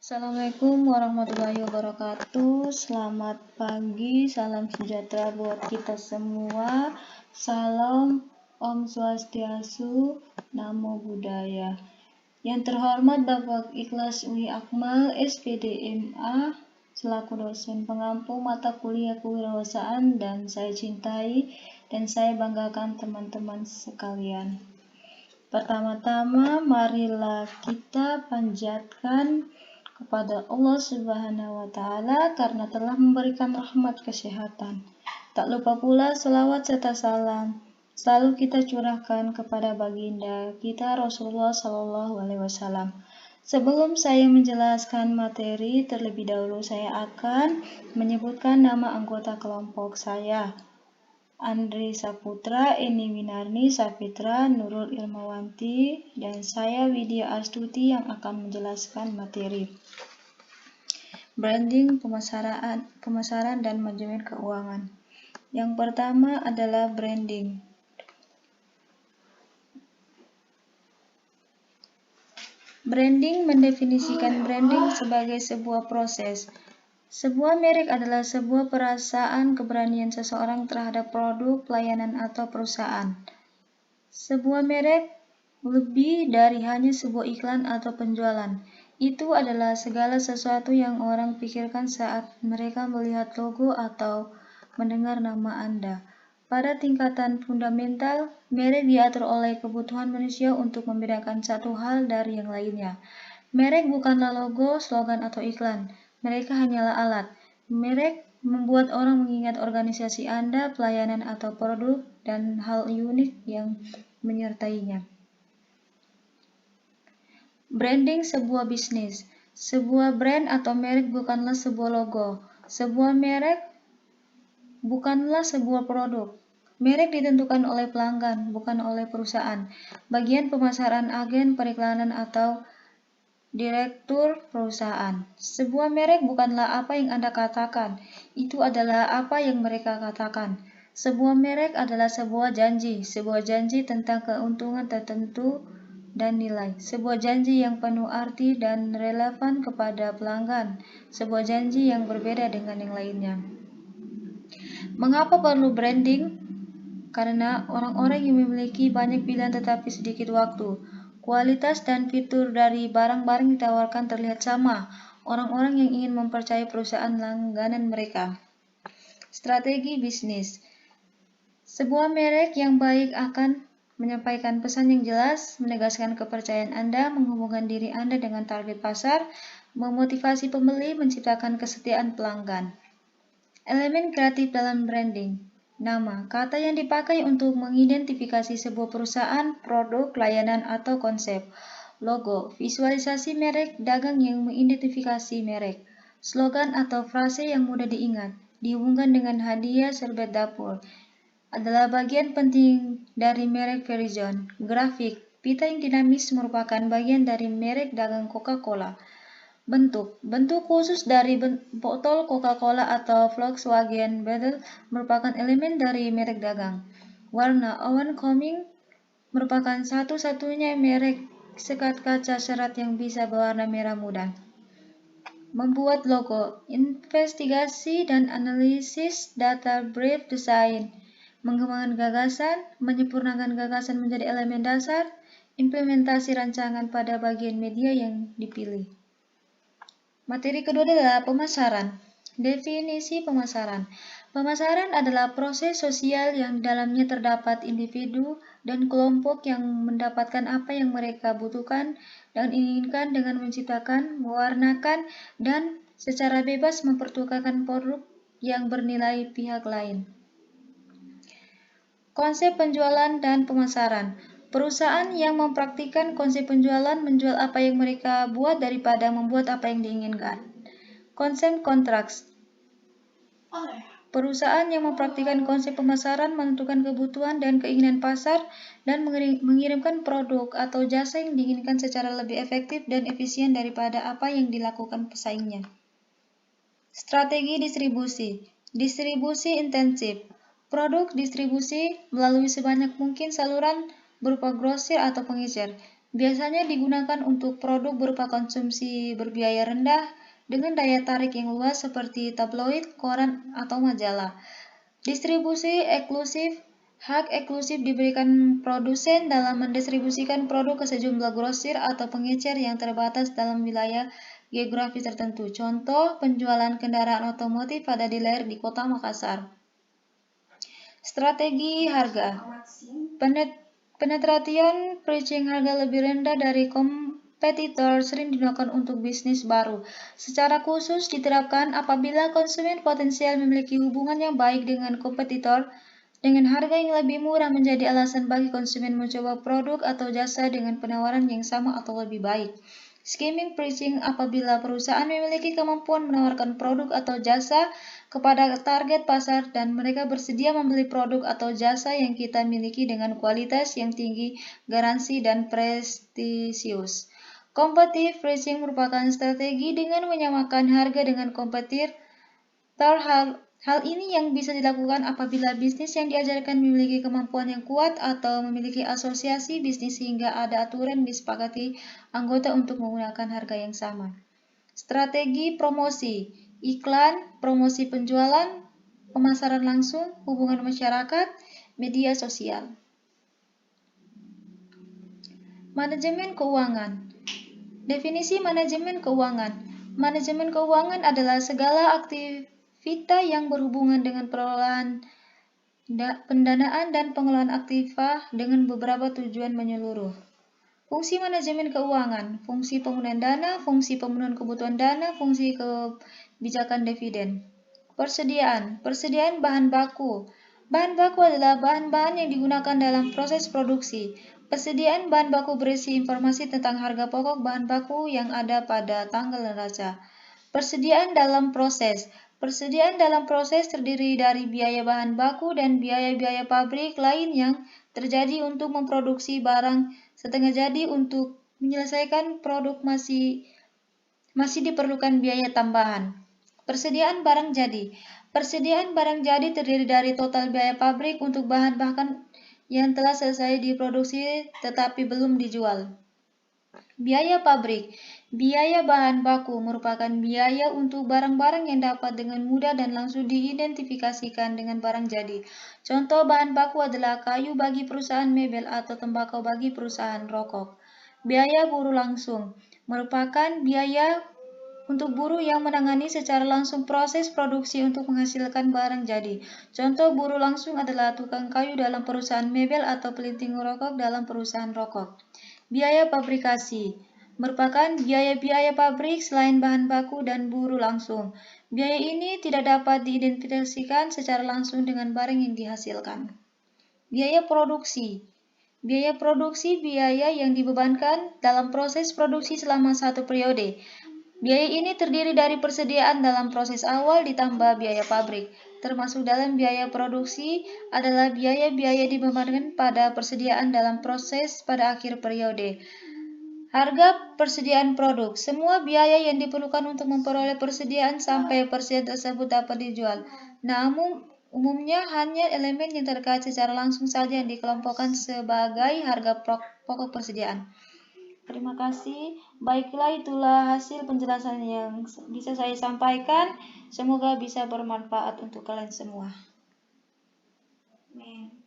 Assalamualaikum warahmatullahi wabarakatuh. Selamat pagi, salam sejahtera buat kita semua. Salam Om Swastiastu, Namo Buddhaya. Yang terhormat Bapak Ikhlas UI Akmal, SPD MA, selaku dosen pengampu mata kuliah kewirausahaan dan saya cintai dan saya banggakan teman-teman sekalian. Pertama-tama, marilah kita panjatkan kepada Allah Subhanahu wa Ta'ala karena telah memberikan rahmat kesehatan. Tak lupa pula selawat serta salam selalu kita curahkan kepada baginda kita Rasulullah Shallallahu Alaihi Wasallam. Sebelum saya menjelaskan materi, terlebih dahulu saya akan menyebutkan nama anggota kelompok saya. Andri Saputra, Eni Winarni Sapitra, Nurul Ilmawanti, dan saya Widya Astuti yang akan menjelaskan materi branding, pemasaran dan manajemen keuangan. Yang pertama adalah branding. Branding mendefinisikan branding sebagai sebuah proses. Sebuah merek adalah sebuah perasaan keberanian seseorang terhadap produk, pelayanan, atau perusahaan. Sebuah merek lebih dari hanya sebuah iklan atau penjualan. Itu adalah segala sesuatu yang orang pikirkan saat mereka melihat logo atau mendengar nama Anda. Pada tingkatan fundamental, merek diatur oleh kebutuhan manusia untuk membedakan satu hal dari yang lainnya. Merek bukanlah logo, slogan, atau iklan. Mereka hanyalah alat. Merek membuat orang mengingat organisasi Anda, pelayanan atau produk, dan hal unik yang menyertainya. Branding sebuah bisnis. Sebuah brand atau merek bukanlah sebuah logo. Sebuah merek bukanlah sebuah produk. Merek ditentukan oleh pelanggan, bukan oleh perusahaan, bagian pemasaran, agen periklanan, atau direktur perusahaan. Sebuah merek bukanlah apa yang Anda katakan, itu adalah apa yang mereka katakan. Sebuah merek adalah sebuah janji tentang keuntungan tertentu dan nilai. Sebuah janji yang penuh arti dan relevan kepada pelanggan. Sebuah janji yang berbeda dengan yang lainnya. Mengapa perlu branding? Karena orang-orang yang memiliki banyak pilihan tetapi sedikit waktu. Kualitas dan fitur dari barang-barang ditawarkan terlihat sama. Orang-orang yang ingin mempercayai perusahaan langganan mereka. Strategi bisnis. Sebuah merek yang baik akan menyampaikan pesan yang jelas, menegaskan kepercayaan Anda, menghubungkan diri Anda dengan target pasar, memotivasi pembeli, menciptakan kesetiaan pelanggan. Elemen kreatif dalam branding. Nama, kata yang dipakai untuk mengidentifikasi sebuah perusahaan, produk, layanan, atau konsep. Logo, visualisasi merek dagang yang mengidentifikasi merek. Slogan atau frase yang mudah diingat, dihubungkan dengan hadiah serbet dapur, adalah bagian penting dari merek Verizon. Grafik, pita yang dinamis merupakan bagian dari merek dagang Coca-Cola. Bentuk khusus dari botol Coca-Cola atau Volkswagen Beetle merupakan elemen dari merek dagang. Warna Owen Coming merupakan satu-satunya merek sekat kaca serat yang bisa berwarna merah muda. Membuat logo, investigasi dan analisis data, brief design, mengembangkan gagasan, menyempurnakan gagasan menjadi elemen dasar, implementasi rancangan pada bagian media yang dipilih. Materi kedua adalah pemasaran. Definisi pemasaran. Pemasaran adalah proses sosial yang di dalamnya terdapat individu dan kelompok yang mendapatkan apa yang mereka butuhkan dan inginkan dengan menciptakan, mewarnakan, dan secara bebas mempertukarkan produk yang bernilai pihak lain. Konsep penjualan dan pemasaran. Perusahaan yang mempraktikkan konsep penjualan menjual apa yang mereka buat daripada membuat apa yang diinginkan. Konsep kontraks. Perusahaan yang mempraktikkan konsep pemasaran menentukan kebutuhan dan keinginan pasar dan mengirimkan produk atau jasa yang diinginkan secara lebih efektif dan efisien daripada apa yang dilakukan pesaingnya. Strategi distribusi. Distribusi intensif. Produk distribusi melalui sebanyak mungkin saluran berupa grosir atau pengecer. Biasanya digunakan untuk produk berupa konsumsi berbiaya rendah dengan daya tarik yang luas seperti tabloid, koran, atau majalah. Distribusi eksklusif. Hak eksklusif diberikan produsen dalam mendistribusikan produk ke sejumlah grosir atau pengecer yang terbatas dalam wilayah geografis tertentu. Contoh, penjualan kendaraan otomotif pada dealer di Kota Makassar. Strategi harga. Penetration pricing harga lebih rendah dari kompetitor sering digunakan untuk bisnis baru. Secara khusus diterapkan apabila konsumen potensial memiliki hubungan yang baik dengan kompetitor. Dengan harga yang lebih murah menjadi alasan bagi konsumen mencoba produk atau jasa dengan penawaran yang sama atau lebih baik. Skimming pricing apabila perusahaan memiliki kemampuan menawarkan produk atau jasa kepada target pasar dan mereka bersedia membeli produk atau jasa yang kita miliki dengan kualitas yang tinggi, garansi, dan prestisius. Competitive pricing merupakan strategi dengan menyamakan harga dengan kompetitor. Hal ini yang bisa dilakukan apabila bisnis yang diajarkan memiliki kemampuan yang kuat atau memiliki asosiasi bisnis sehingga ada aturan disepakati anggota untuk menggunakan harga yang sama. Strategi promosi, iklan, promosi penjualan, pemasaran langsung, hubungan masyarakat, media sosial. Manajemen keuangan. Definisi manajemen keuangan. Manajemen keuangan adalah segala aktivitas yang berhubungan dengan pengelolaan pendanaan dan pengelolaan aktiva dengan beberapa tujuan menyeluruh. Fungsi manajemen keuangan, fungsi penggunaan dana, fungsi pemenuhan kebutuhan dana, fungsi kebijakan dividen. Persediaan bahan baku. Bahan baku adalah bahan-bahan yang digunakan dalam proses produksi. Persediaan bahan baku berisi informasi tentang harga pokok bahan baku yang ada pada tanggal neraca. Persediaan dalam proses. Persediaan dalam proses terdiri dari biaya bahan baku dan biaya-biaya pabrik lain yang terjadi untuk memproduksi barang setengah jadi. Untuk menyelesaikan produk masih diperlukan biaya tambahan. Persediaan barang jadi. Persediaan barang jadi terdiri dari total biaya pabrik untuk bahan yang telah selesai diproduksi tetapi belum dijual. Biaya pabrik. Biaya bahan baku merupakan biaya untuk barang-barang yang dapat dengan mudah dan langsung diidentifikasikan dengan barang jadi. Contoh bahan baku adalah kayu bagi perusahaan mebel atau tembakau bagi perusahaan rokok. Biaya buruh langsung merupakan biaya untuk buruh yang menangani secara langsung proses produksi untuk menghasilkan barang jadi. Contoh buruh langsung adalah tukang kayu dalam perusahaan mebel atau pelinting rokok dalam perusahaan rokok. Biaya pabrikasi merupakan biaya-biaya pabrik selain bahan baku dan buruh langsung. Biaya ini tidak dapat diidentifikasikan secara langsung dengan barang yang dihasilkan. Biaya produksi. Biaya produksi biaya yang dibebankan dalam proses produksi selama satu periode. Biaya ini terdiri dari persediaan dalam proses awal ditambah biaya pabrik. Termasuk dalam biaya produksi adalah biaya-biaya dibebankan pada persediaan dalam proses pada akhir periode. Harga persediaan produk. Semua biaya yang diperlukan untuk memperoleh persediaan sampai persediaan tersebut dapat dijual. Namun, umumnya hanya elemen yang terkait secara langsung saja yang dikelompokkan sebagai harga pokok persediaan. Terima kasih. Baiklah, itulah hasil penjelasan yang bisa saya sampaikan. Semoga bisa bermanfaat untuk kalian semua. Amin.